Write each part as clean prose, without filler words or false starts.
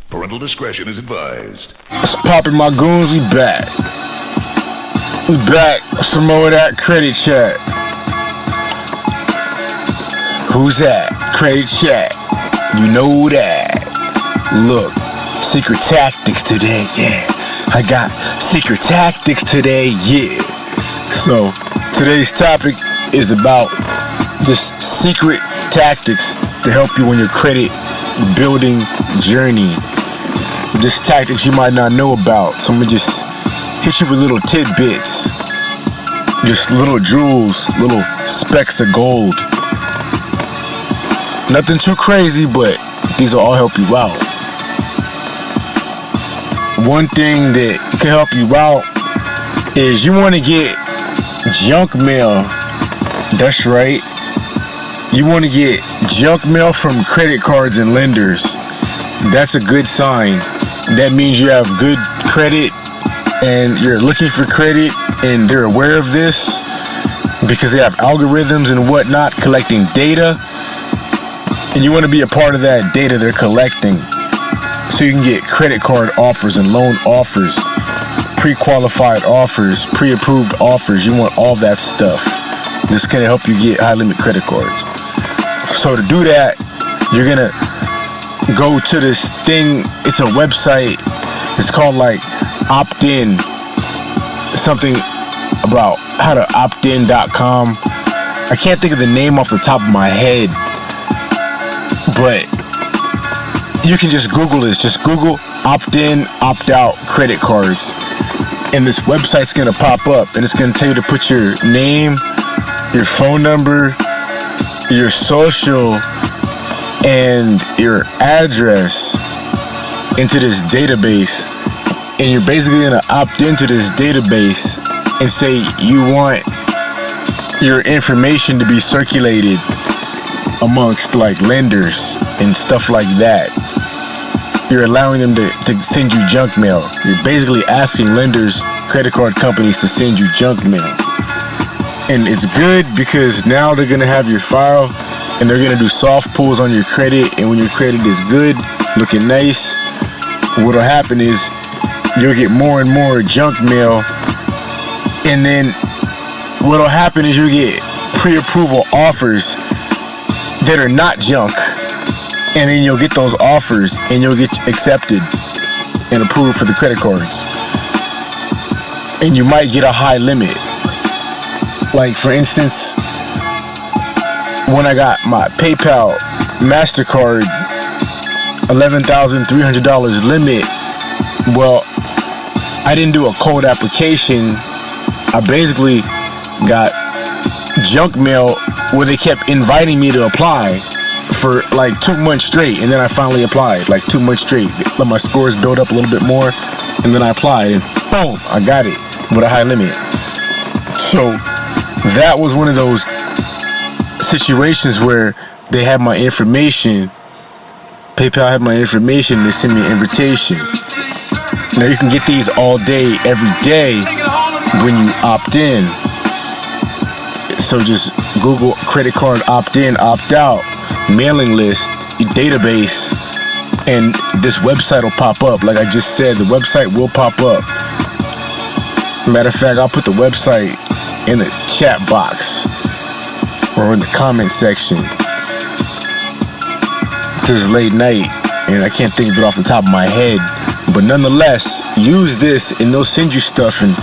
Parental discretion is advised. What's poppin', my goons? We back. We back. Some more of that credit chat. Who's that? Credit chat. You know that. Look, secret tactics today, yeah. I got secret tactics today, yeah. So, today's topic is about just secret tactics to help you on your credit building journey. Just tactics you might not know about. So I'm gonna just hit you with little tidbits. Just little jewels, little specks of gold. Nothing too crazy, but these will all help you out. One thing that can help you out is you want to get junk mail. That's right. You want to get junk mail from credit cards and lenders. That's a good sign. That means you have good credit and you're looking for credit and they're aware of this because they have algorithms and whatnot collecting data. And you want to be a part of that data they're collecting so you can get credit card offers and loan offers, pre-qualified offers, pre-approved offers. You want all that stuff. This is going to help you get high-limit credit cards. So to do that, you're going to go to this thing. It's a website. It's called like opt-in. Something about how to opt-in.com. I can't think of the name off the top of my head. But you can just Google this. Just Google opt-in, opt-out credit cards. And this website's going to pop up. And it's going to tell you to put your name, your phone number, your social, and your address into this database. And you're basically going to opt into this database and say you want your information to be circulated amongst like lenders and stuff like that. You're allowing them to send you junk mail. You're basically asking lenders, credit card companies to send you junk mail. And it's good because now they're going to have your file and they're going to do soft pulls on your credit. And when your credit is good, looking nice, what'll happen is you'll get more and more junk mail. And then what'll happen is you'll get pre-approval offers that are not junk. And then you'll get those offers and you'll get accepted and approved for the credit cards. And you might get a high limit. Like for instance, when I got my PayPal MasterCard $11,300 limit, well, I didn't do a cold application. I basically got junk mail where they kept inviting me to apply for like 2 months straight, and then I finally applied like 2 months straight. Let my scores build up a little bit more, and then I applied, and boom, I got it with a high limit. So that was one of those situations where they had my information. PayPal had my information. They sent me an invitation. Now you can get these all day, every day when you opt in. So just Google credit card opt-in, opt-out, mailing list, database, and this website will pop up. Like I just said, the website will pop up. Matter of fact, I'll put the website in the chat box or in the comment section. Because it's late night and I can't think of it off the top of my head. But nonetheless, use this and they'll send you stuff, and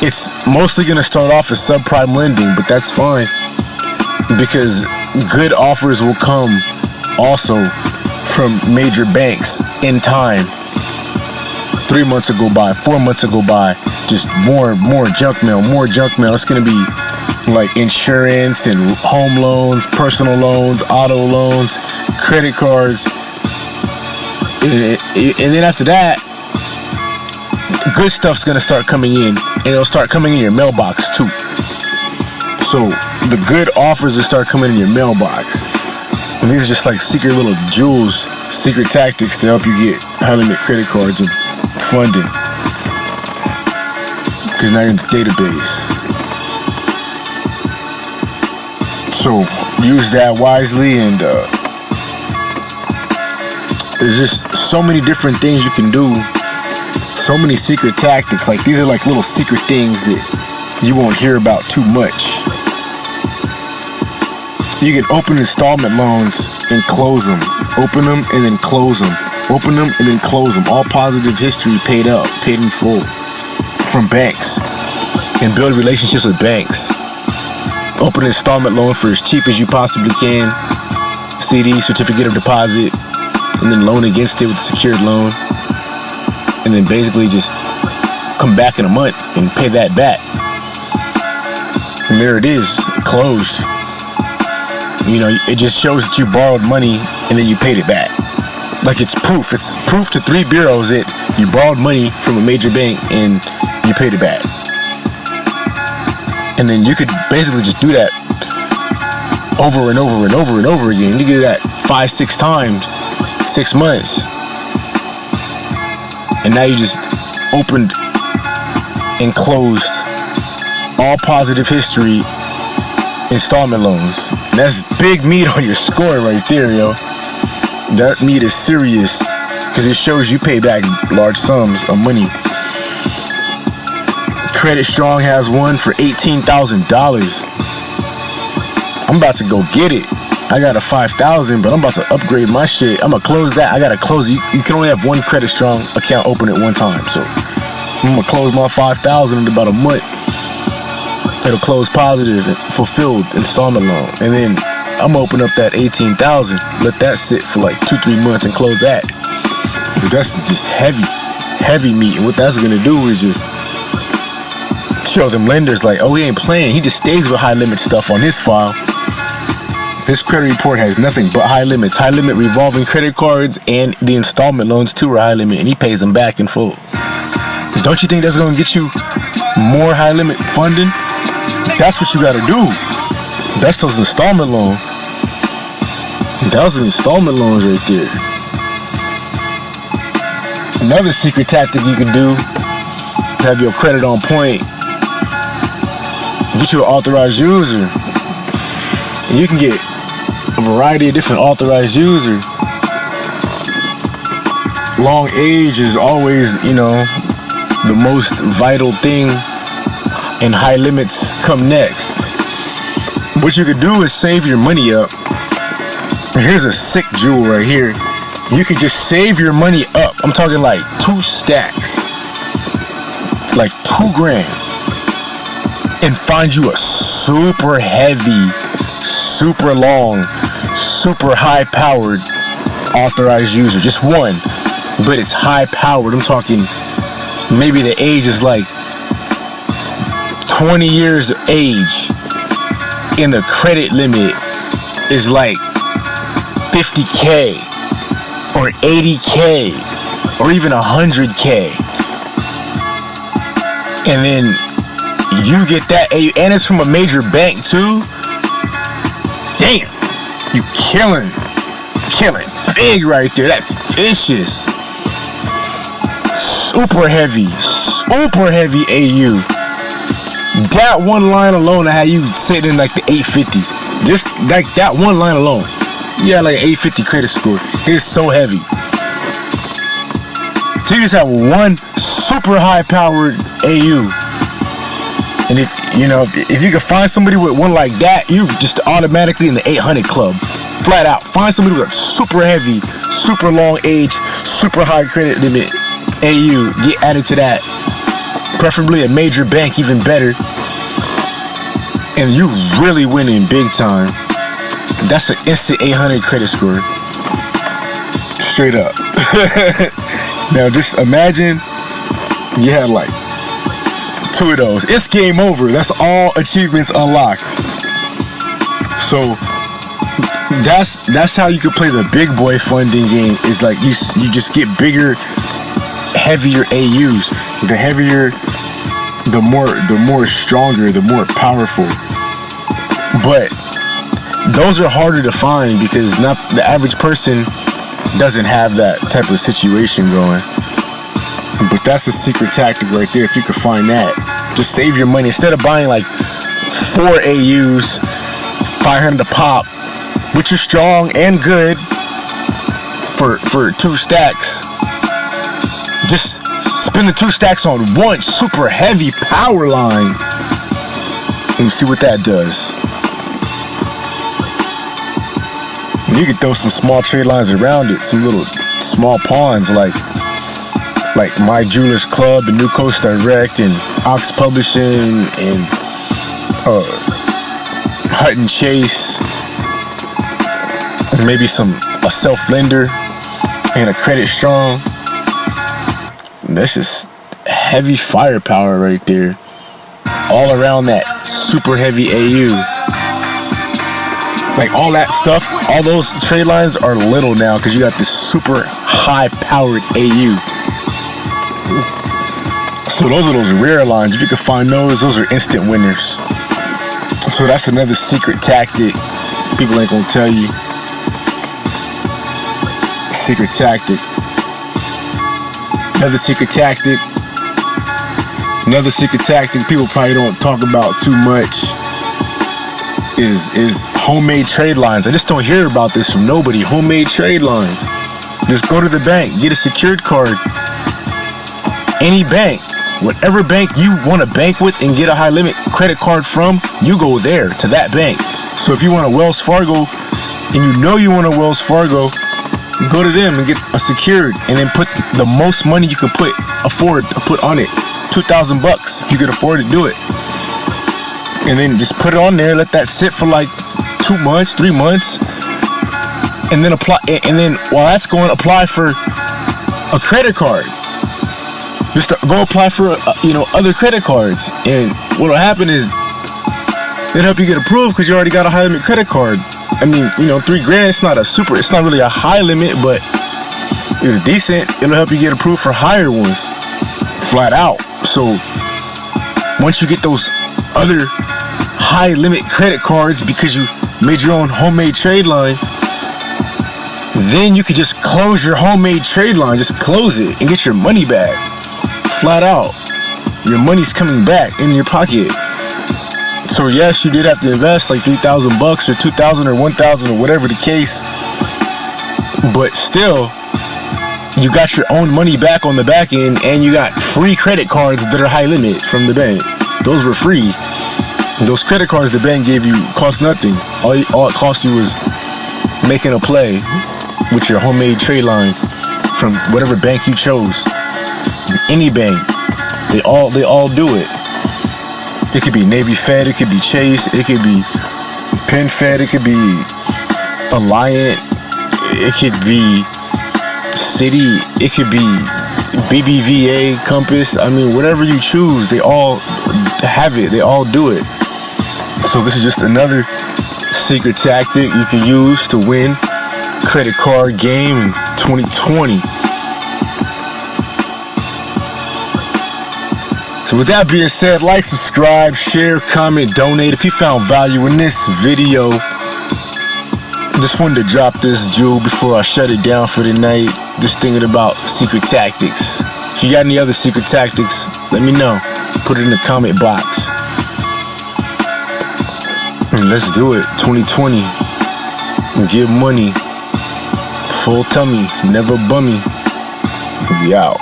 it's mostly going to start off as subprime lending, but that's fine because good offers will come also from major banks in time. 3 months will go by, 4 months will go by, just more junk mail, more junk mail. It's going to be like insurance and home loans, personal loans, auto loans, credit cards. And then after that, good stuff's gonna start coming in, and it'll start coming in your mailbox too. So the good offers will start coming in your mailbox. And these are just like secret little jewels, secret tactics to help you get high limit credit cards and funding. Because now you're in the database. So use that wisely and There's just so many different things you can do. So many secret tactics. Like, these are like little secret things that you won't hear about too much. You can open installment loans and close them. Open them and then close them. Open them and then close them. All positive history paid up, paid in full from banks. And build relationships with banks. Open an installment loan for as cheap as you possibly can. CD, certificate of deposit, and then loan against it with a secured loan. And then basically just come back in a month and pay that back. And there it is, closed. You know, it just shows that you borrowed money and then you paid it back. Like, it's proof. It's proof to 3 bureaus that you borrowed money from a major bank and you paid it back. And then you could basically just do that over and over and over and over again. You do that 5-6 times, 6 months. And now you just opened and closed all positive history installment loans. And that's big meat on your score right there, yo. That meat is serious because it shows you pay back large sums of money. Credit Strong has one for $18,000. I'm about to go get it. I got a 5,000, but I'm about to upgrade my shit. I'm gonna close that. I gotta close it. You can only have one Credit Strong account open at one time. So I'm gonna close my 5,000 in about a month. It'll close positive and fulfilled installment loan. And then I'm gonna open up that 18,000, let that sit for like 2-3 months and close that. But that's just heavy meat. And what that's gonna do is just show them lenders like, oh, he ain't playing. He just stays with high limit stuff on his file. His credit report has nothing but high limits. High limit revolving credit cards and the installment loans too are high limit, and he pays them back in full. Don't you think that's gonna get you more high limit funding? That's what you gotta do. That's those installment loans. Those are installment loans right there. Another secret tactic you can do to have your credit on point, get you an authorized user. And you can get a variety of different authorized users. Long age is always, you know, the most vital thing, and high limits come next. What you could do is save your money up. Here's a sick jewel right here. You could just save your money up. I'm talking like 2 stacks, like $2,000, and find you a super heavy, super long, super high powered authorized user. Just one, but it's high powered. I'm talking maybe the age is like 20 years of age, and the credit limit is like 50K or 80K or even 100K. And then you get that, and it's from a major bank too. Damn, you killing big right there. That's vicious. Super heavy AU. That one line alone, I had you sitting in like the 850s. Just like that one line alone, you had like an 850 credit score. It's so heavy. So you just have one super high powered AU. And if you can find somebody with one like that, you just automatically in the 800 club. Flat out. Find somebody with a super heavy, super long age, super high credit limit AU. Get added to that. Preferably a major bank, even better. And you really winning big time. That's an instant 800 credit score. Straight up. Now just imagine you had like 2 of those. It's game over. That's all achievements unlocked. So that's how you can play the big boy funding game. Is like you just get bigger, heavier AUs. The heavier, the more stronger, the more powerful. But those are harder to find because not the average person doesn't have that type of situation going. But that's a secret tactic right there. If you could find that, just save your money instead of buying like 4 AUs, 500 a pop, which are strong and good for for 2 stacks. Just spend the 2 stacks on one super heavy power line. Let me see what that does. You can throw some small trade lines around it, some little small pawns like My Jewelers Club and New Coast Direct and Ox Publishing and Hutton Chase, and maybe a self-lender and a Credit Strong. That's just heavy firepower right there. All around that super heavy AU. Like all that stuff, all those trade lines are little now because you got this super high-powered AU. So those are those rare lines. If you can find those are instant winners. So that's another secret tactic people ain't gonna tell you. Secret tactic. Another secret tactic people probably don't talk about too much is homemade trade lines. I just don't hear about this from nobody. Homemade trade lines. Just go to the bank, get a secured card. Any bank, whatever bank you want to bank with and get a high limit credit card from, you go there to that bank. So if you want a Wells Fargo and you know you want a Wells Fargo, go to them and get a secured, and then put the most money you can afford to put on it. $2,000 if you could afford to do it. And then just put it on there, let that sit for like 2 months, 3 months, and then apply. And then while that's going, apply for a credit card. Just go apply for other credit cards, and what'll happen is it'll help you get approved because you already got a high limit credit card. I mean, $3,000. It's not really a high limit, but it's decent. It'll help you get approved for higher ones, flat out. So once you get those other high limit credit cards because you made your own homemade trade lines, then you could just close your homemade trade line. Just close it and get your money back. Flat out. Your money's coming back in your pocket. So yes, you did have to invest like $3,000 or $2,000 or $1,000 or whatever the case. But still, you got your own money back on the back end, and you got free credit cards that are high limit from the bank. Those were free. Those credit cards the bank gave you cost nothing. All it cost you was making a play with your homemade trade lines from whatever bank you chose. Any bank. They all do it. It could be Navy Fed, it could be Chase, it could be Penn Fed, it could be Alliant, it could be Citi, it could be BBVA, Compass. I mean, whatever you choose, they all have it. They all do it. So this is just another secret tactic you can use to win credit card game in 2020. So with that being said, like, subscribe, share, comment, donate. If you found value in this video, just wanted to drop this jewel before I shut it down for the night. Just thinking about secret tactics. If you got any other secret tactics, let me know. Put it in the comment box. And let's do it. 2020. And give money. Full tummy. Never bummy. We out.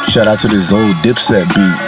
Shout out to this old Dipset beat.